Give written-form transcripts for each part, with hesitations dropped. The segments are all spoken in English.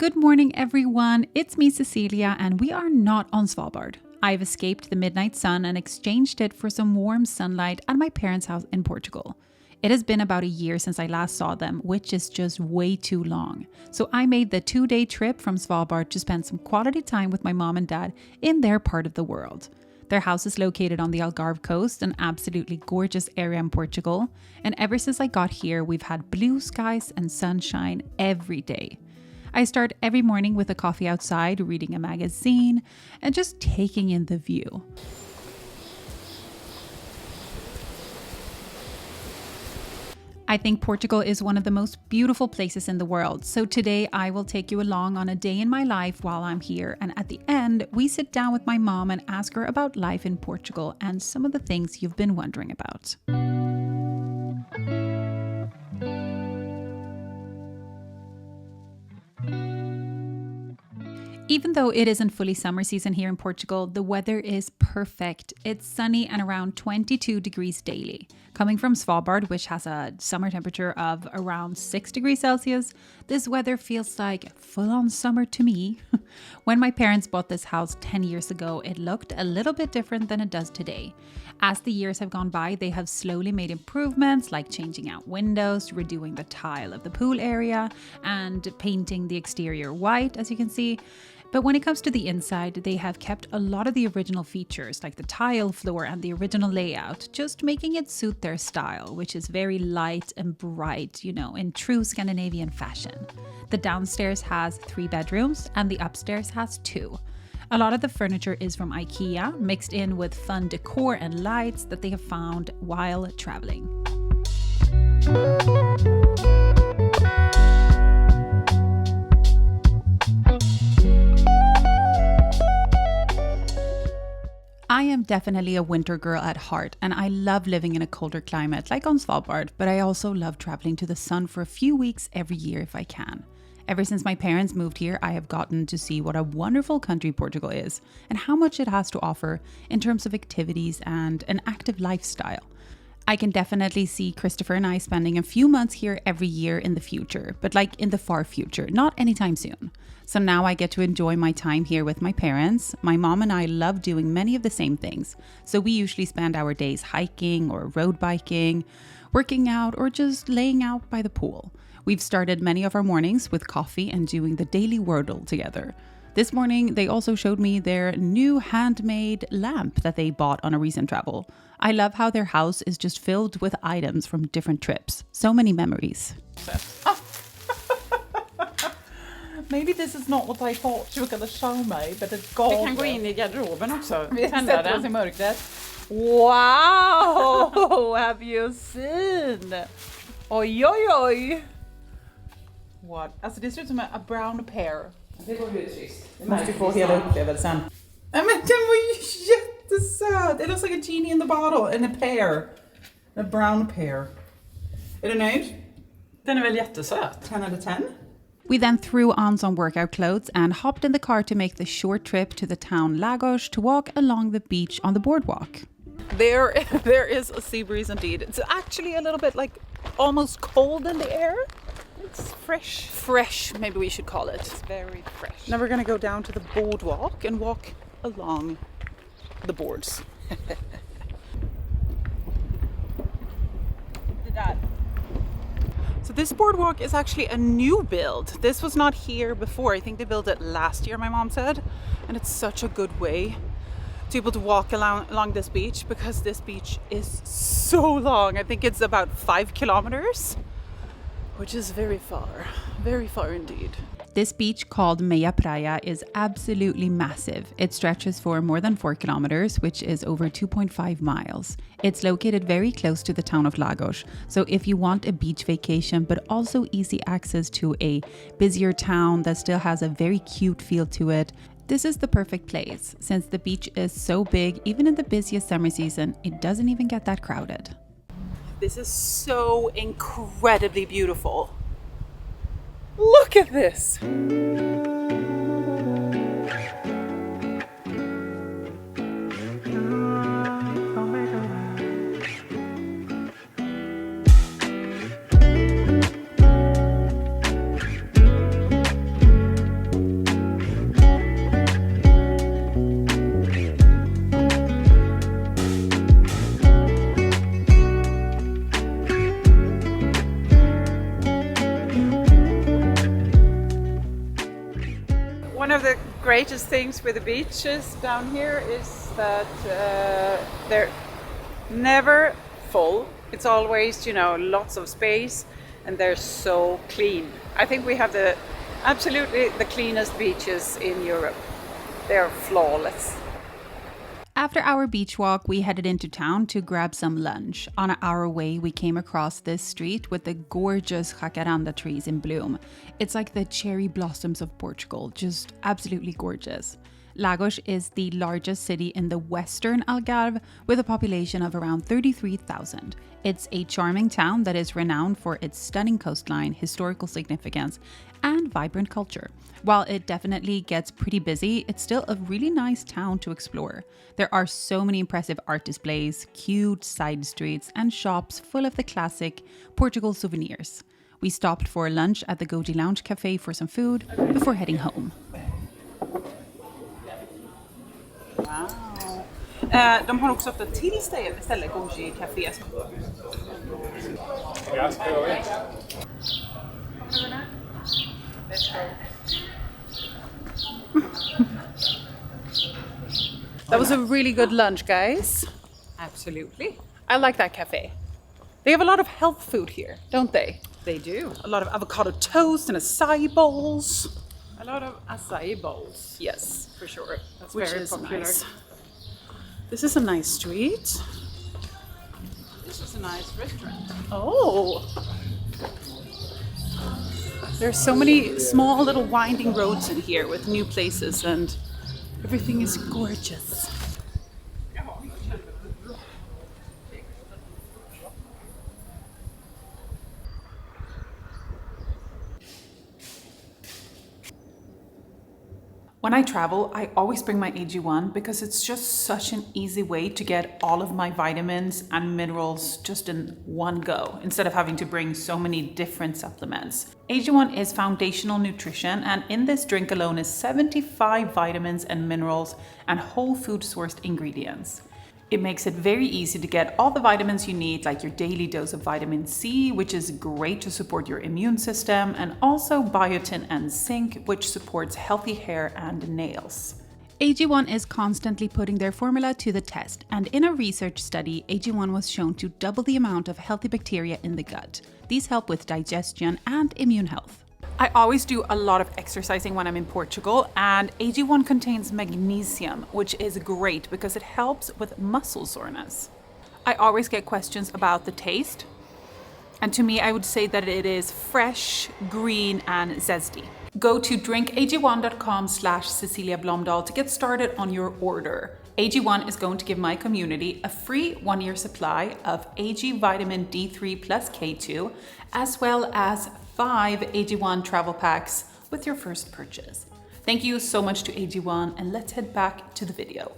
Good morning, everyone. It's me, Cecilia, and we are not on Svalbard. I've escaped the midnight sun and exchanged it for some warm sunlight at my parents' house in Portugal. It has been about a year since I last saw them, which is just way too long. So I made the 2-day trip from Svalbard to spend some quality time with my mom and dad in their part of the world. Their house is located on the Algarve coast, an absolutely gorgeous area in Portugal. And ever since I got here, we've had blue skies and sunshine every day. I start every morning with a coffee outside, reading a magazine, and just taking in the view. I think Portugal is one of the most beautiful places in the world, so today I will take you along on a day in my life while I'm here, and at the end, we sit down with my mom and ask her about life in Portugal and some of the things you've been wondering about. Even though it isn't fully summer season here in Portugal, the weather is perfect. It's sunny and around 22 degrees daily. Coming from Svalbard, which has a summer temperature of around 6 degrees Celsius, this weather feels like full-on summer to me. When my parents bought this house 10 years ago, it looked a little bit different than it does today. As the years have gone by, they have slowly made improvements like changing out windows, redoing the tile of the pool area, and painting the exterior white, as you can see. But when it comes to the inside, they have kept a lot of the original features like the tile floor and the original layout, just making it suit their style, which is very light and bright, in true Scandinavian fashion. The downstairs has 3 bedrooms and the upstairs has 2. A lot of the furniture is from IKEA, mixed in with fun decor and lights that they have found while traveling. I am definitely a winter girl at heart, and I love living in a colder climate like on Svalbard, but I also love traveling to the sun for a few weeks every year if I can. Ever since my parents moved here, I have gotten to see what a wonderful country Portugal is and how much it has to offer in terms of activities and an active lifestyle. I can definitely see Christopher and I spending a few months here every year in the future, but like in the far future, not anytime soon. So now I get to enjoy my time here with my parents. My mom and I love doing many of the same things. So we usually spend our days hiking or road biking, working out, or just laying out by the pool. We've started many of our mornings with coffee and doing the daily Wordle together. This morning, they also showed me their new handmade lamp that they bought on a recent travel. I love how their house is just filled with items from different trips. So many memories. Maybe this is not what I thought you were going to show me, but it's gold. Vi kan gå in i garderoben också. Vi sätter oss i mörkret. Wow! Have you seen? Oj, oj, oj! What? Alltså det ser ut som a brown pear. Det går ju trist. Du måste få hela upplevelsen. Nej men den var ju jättesöt! It looks like a genie in the bottle and a pear. A brown pear. Är du nöjd? Den är väl jättesöt? 10 out of 10? We then threw on some workout clothes and hopped in the car to make the short trip to the town Lagos to walk along the beach on the boardwalk. There is a sea breeze indeed. It's actually a little bit like almost cold in the air. It's fresh. Fresh, maybe we should call it. It's very fresh. Now we're going to go down to the boardwalk and walk along the boards. So this boardwalk is actually a new build. This was not here before. I think they built it last year, my mom said. And it's such a good way to be able to walk along this beach because this beach is so long. I think it's about 5 kilometers, which is very far indeed. This beach called Meia Praia is absolutely massive. It stretches for more than 4 kilometers, which is over 2.5 miles. It's located very close to the town of Lagos. So if you want a beach vacation, but also easy access to a busier town that still has a very cute feel to it, this is the perfect place. Since the beach is so big, even in the busiest summer season, it doesn't even get that crowded. This is so incredibly beautiful. Look at this! One of the greatest things with the beaches down here is that they're never full. It's always, lots of space, and they're so clean. I think we have absolutely the cleanest beaches in Europe. They're flawless. After our beach walk, we headed into town to grab some lunch. On our way, we came across this street with the gorgeous jacaranda trees in bloom. It's like the cherry blossoms of Portugal, just absolutely gorgeous. Lagos is the largest city in the western Algarve with a population of around 33,000. It's a charming town that is renowned for its stunning coastline, historical significance, and vibrant culture. While it definitely gets pretty busy, it's still a really nice town to explore. There are so many impressive art displays, cute side streets, and shops full of the classic Portugal souvenirs. We stopped for lunch at the Goji Lounge Cafe for some food before heading home. Wow. De har också öppnat till ställe Goji Café. That was a really good lunch, guys. Absolutely. I like that cafe. They have a lot of health food here, don't they? They do. A lot of avocado toast and acai bowls. A lot of acai bowls. Yes, For sure. That's which very is popular. nice. This is a nice street. This is a nice restaurant. Oh. There's so many small little winding roads in here with new places, and everything is gorgeous. When I travel, I always bring my AG1 because it's just such an easy way to get all of my vitamins and minerals just in one go, instead of having to bring so many different supplements. AG1 is foundational nutrition, and in this drink alone is 75 vitamins and minerals and whole food sourced ingredients. It makes it very easy to get all the vitamins you need, like your daily dose of vitamin C, which is great to support your immune system, and also biotin and zinc, which supports healthy hair and nails. AG1 is constantly putting their formula to the test, and in a research study, AG1 was shown to double the amount of healthy bacteria in the gut. These help with digestion and immune health. I always do a lot of exercising when I'm in Portugal, and AG1 contains magnesium, which is great because it helps with muscle soreness. I always get questions about the taste, and to me I would say that it is fresh, green and zesty. Go to drinkag1.com/Cecilia Blomdahl to get started on your order. AG1 is going to give my community a free 1-year supply of AG vitamin D3 plus K2, as well as 5 AG1 travel packs with your first purchase. Thank you so much to AG1, and let's head back to the video.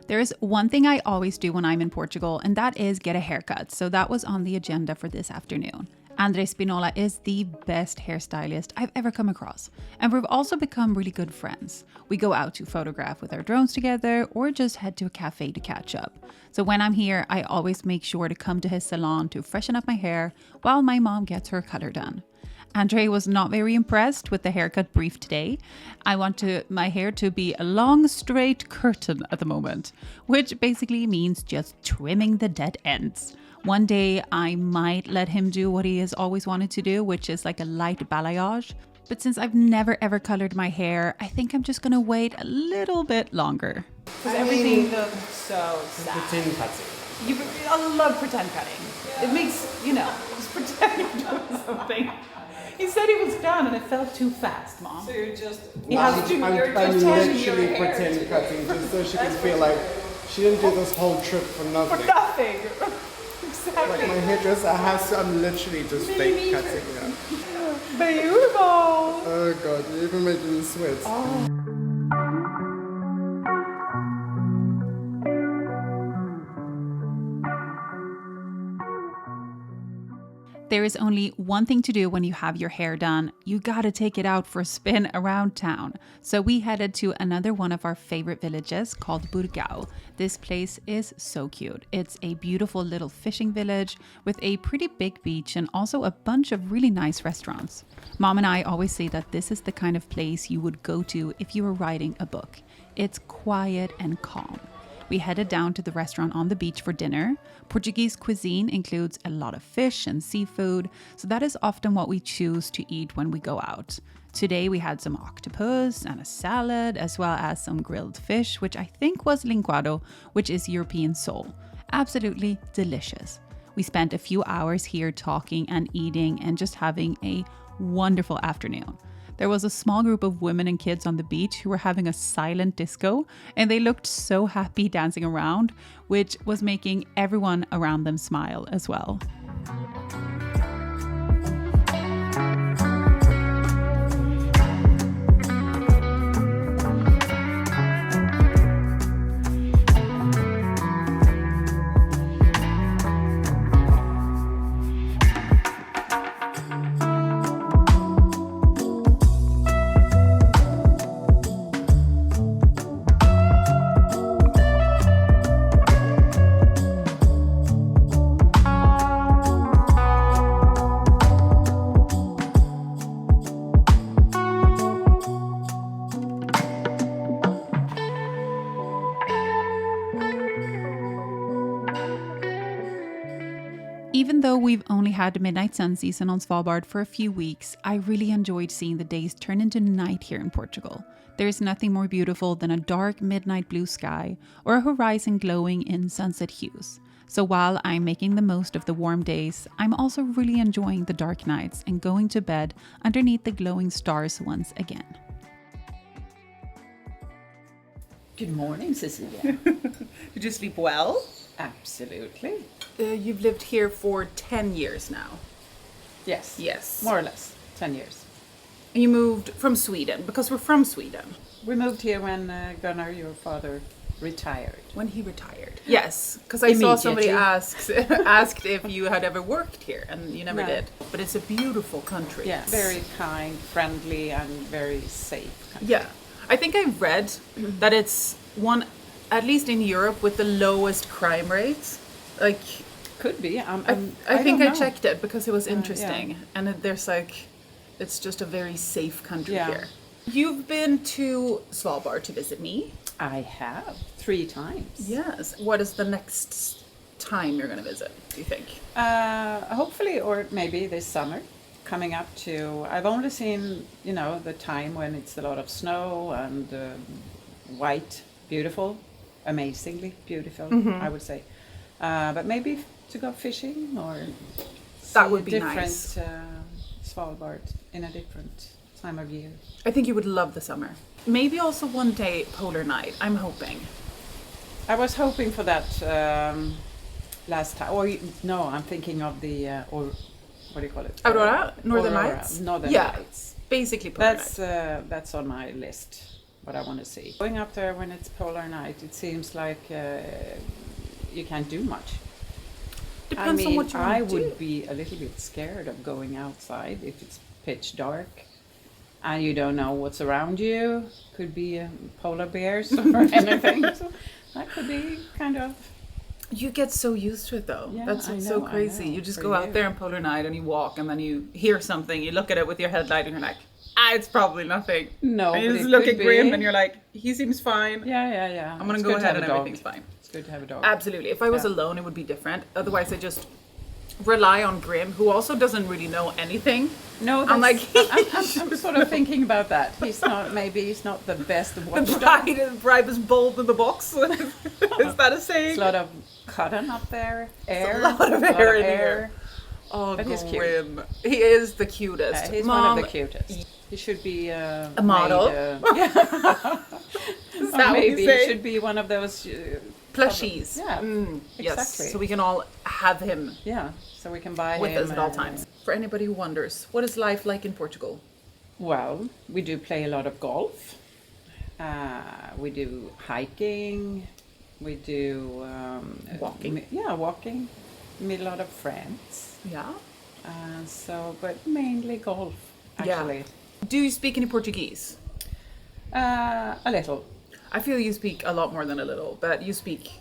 There is one thing I always do when I'm in Portugal, and that is get a haircut. So that was on the agenda for this afternoon. Andre Spinola is the best hairstylist I've ever come across, and we've also become really good friends. We go out to photograph with our drones together or just head to a cafe to catch up. So when I'm here, I always make sure to come to his salon to freshen up my hair while my mom gets her color done. Andre was not very impressed with the haircut brief today. I want my hair to be a long, straight curtain at the moment, which basically means just trimming the dead ends. One day I might let him do what he has always wanted to do, which is like a light balayage. But since I've never ever colored my hair, I think I'm just gonna wait a little bit longer. Because everything looks so sad. Pretend cutting. I love pretend cutting. It makes, just pretend you're doing something. He said he was done and it felt too fast, Mom. So you're just... I'm literally pretend cutting just so she can feel like she didn't do this whole trip for nothing. For nothing. Exactly. Like my hairdresser I'm literally just fake cutting. Yeah. Beautiful. Oh god, you're even making me sweat. Oh. There is only one thing to do when you have your hair done. You gotta take it out for a spin around town. So we headed to another one of our favorite villages called Burgau. This place is so cute. It's a beautiful little fishing village with a pretty big beach and also a bunch of really nice restaurants. Mom and I always say that this is the kind of place you would go to if you were writing a book. It's quiet and calm. We headed down to the restaurant on the beach for dinner. Portuguese cuisine includes a lot of fish and seafood, so that is often what we choose to eat when we go out. Today we had some octopus and a salad, as well as some grilled fish, which I think was linguado, which is European sole. Absolutely delicious. We spent a few hours here talking and eating and just having a wonderful afternoon. There was a small group of women and kids on the beach who were having a silent disco, and they looked so happy dancing around, which was making everyone around them smile as well. Even though we've only had midnight sun season on Svalbard for a few weeks, I really enjoyed seeing the days turn into night here in Portugal. There's nothing more beautiful than a dark midnight blue sky or a horizon glowing in sunset hues. So while I'm making the most of the warm days, I'm also really enjoying the dark nights and going to bed underneath the glowing stars once again. Good morning, Cecilia. Did you sleep well? Absolutely. You've lived here for 10 years now. Yes. Yes. More or less 10 years. And you moved from Sweden, because we're from Sweden. We moved here when Gunnar, your father, retired. When he retired. Yes, because I saw somebody asked if you had ever worked here, and you never No. did. But it's a beautiful country. Yeah, very kind, friendly, and very safe country. Yeah. I think I read that it's one, at least in Europe, with the lowest crime rates. Like, Could be. I think don't I know. checked it because it was interesting. yeah. And there's like, it's just a very safe country Yeah. here. You've been to Svalbard to visit me. I have 3 times. Yes. What is the next time you're going to visit, do you think? Hopefully, or maybe this summer, coming up to. I've only seen, the time when it's a lot of snow and white, beautiful, amazingly beautiful, I would say. But maybe to go fishing or That see would a be different nice. Svalbard in a different time of year. I think you would love the summer. Maybe also one day polar night, I'm hoping. I was hoping for that last time. No, I'm thinking of the or what do you call it? Aurora? Northern Aurora, Lights? Northern Yeah. Lights. Basically polar That's night. that's on my list. What I want to see. Going up there when it's polar night, it seems like you can't do much. Depends on what you I want to do. would be a little bit scared of going outside if it's pitch dark and you don't know what's around you. Could be polar bears or anything. So that could be kind of. You get so used to it though. Yeah, That's I what's so know, I crazy. know. You just For go out you. there on polar night and you walk and then you hear something, you look at it with your headlight and you're like, it's probably nothing. No, And you but just it look could at Grim be. and you're like, he seems fine. Yeah. I'm gonna It's go good to ahead have and a dog. everything's fine. It's good to have a dog. Absolutely. If I was Yeah. alone, it would be different. Otherwise, I just rely on Grim, who also doesn't really know anything. No, I'm like, I'm sort of thinking about that. He's not the best the watchdog. bride is bold in the box. Is that a saying? There's a lot of cotton up there. Air. a lot of air in here. Oh, But he's cute. Grim. He is the cutest. He's Mom, one of the cutest. He should be a model. Is that what you maybe say? he should be one of those. Plushies. Yeah, Yes. exactly. So we can all have him Yeah, so we can buy with him us at all times. For anybody who wonders, what is life like in Portugal? Well, we do play a lot of golf. We do hiking. We do Walking. walking. Meet a lot of friends. Yeah. But mainly golf, actually. Do you speak any Portuguese? A little, I feel you speak a lot more than a little, but you speak.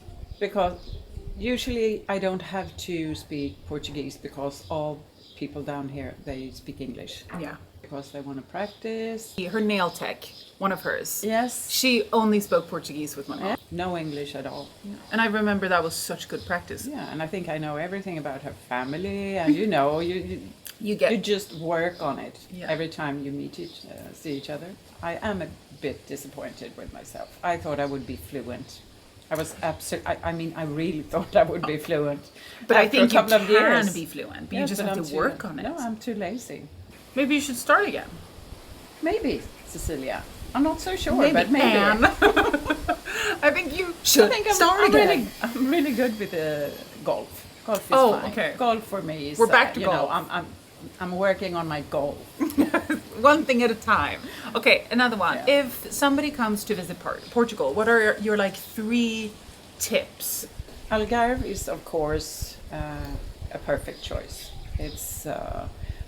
because usually I don't have to speak Portuguese because all people down here, they speak English. Yeah. Because they want to practice. Her nail tech, one of hers. Yes. She only spoke Portuguese with my mom. No English at all. And I remember that was such good practice. Yeah, and I think I know everything about her family, and you know, you just work on it every time you see each other. I am a bit disappointed with myself. I thought I would be fluent. I was I really thought I would be fluent. But I after think a couple you of can years. be fluent, but Yes, you just but have I'm to work on it. No, I'm too lazy. Maybe you should start again. Maybe, Cecilia. I'm not so sure, Maybe but maybe. Anne. I think you should start I'm again. really good with golf. Golf is fine. Okay. Golf for me is. We're back to you know, golf. I'm working on my golf. One thing at a time. Okay, another one. Yeah. If somebody comes to visit Portugal, what are your like 3 tips? Algarve is, of course, a perfect choice.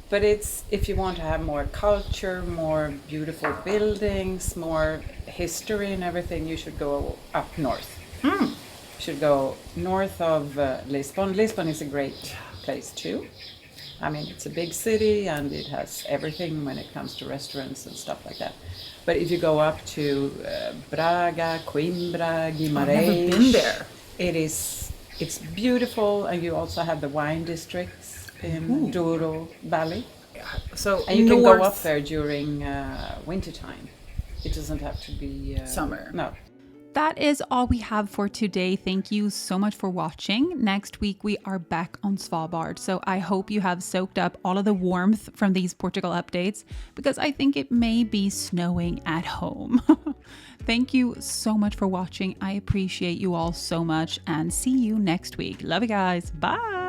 But it's if you want to have more culture, more beautiful buildings, more history and everything, you should go up north. You should go north of Lisbon. Lisbon is a great place too. I mean, it's a big city and it has everything when it comes to restaurants and stuff like that. But if you go up to Braga, Coimbra, Guimarães, I've never been there. It's beautiful, and you also have the wine districts in Douro Valley. So And you can go up there during wintertime. It doesn't have to be Summer. No. That is all we have for today. Thank you so much for watching. Next week, we are back on Svalbard. So I hope you have soaked up all of the warmth from these Portugal updates, because I think it may be snowing at home. Thank you so much for watching. I appreciate you all so much, and see you next week. Love you guys. Bye.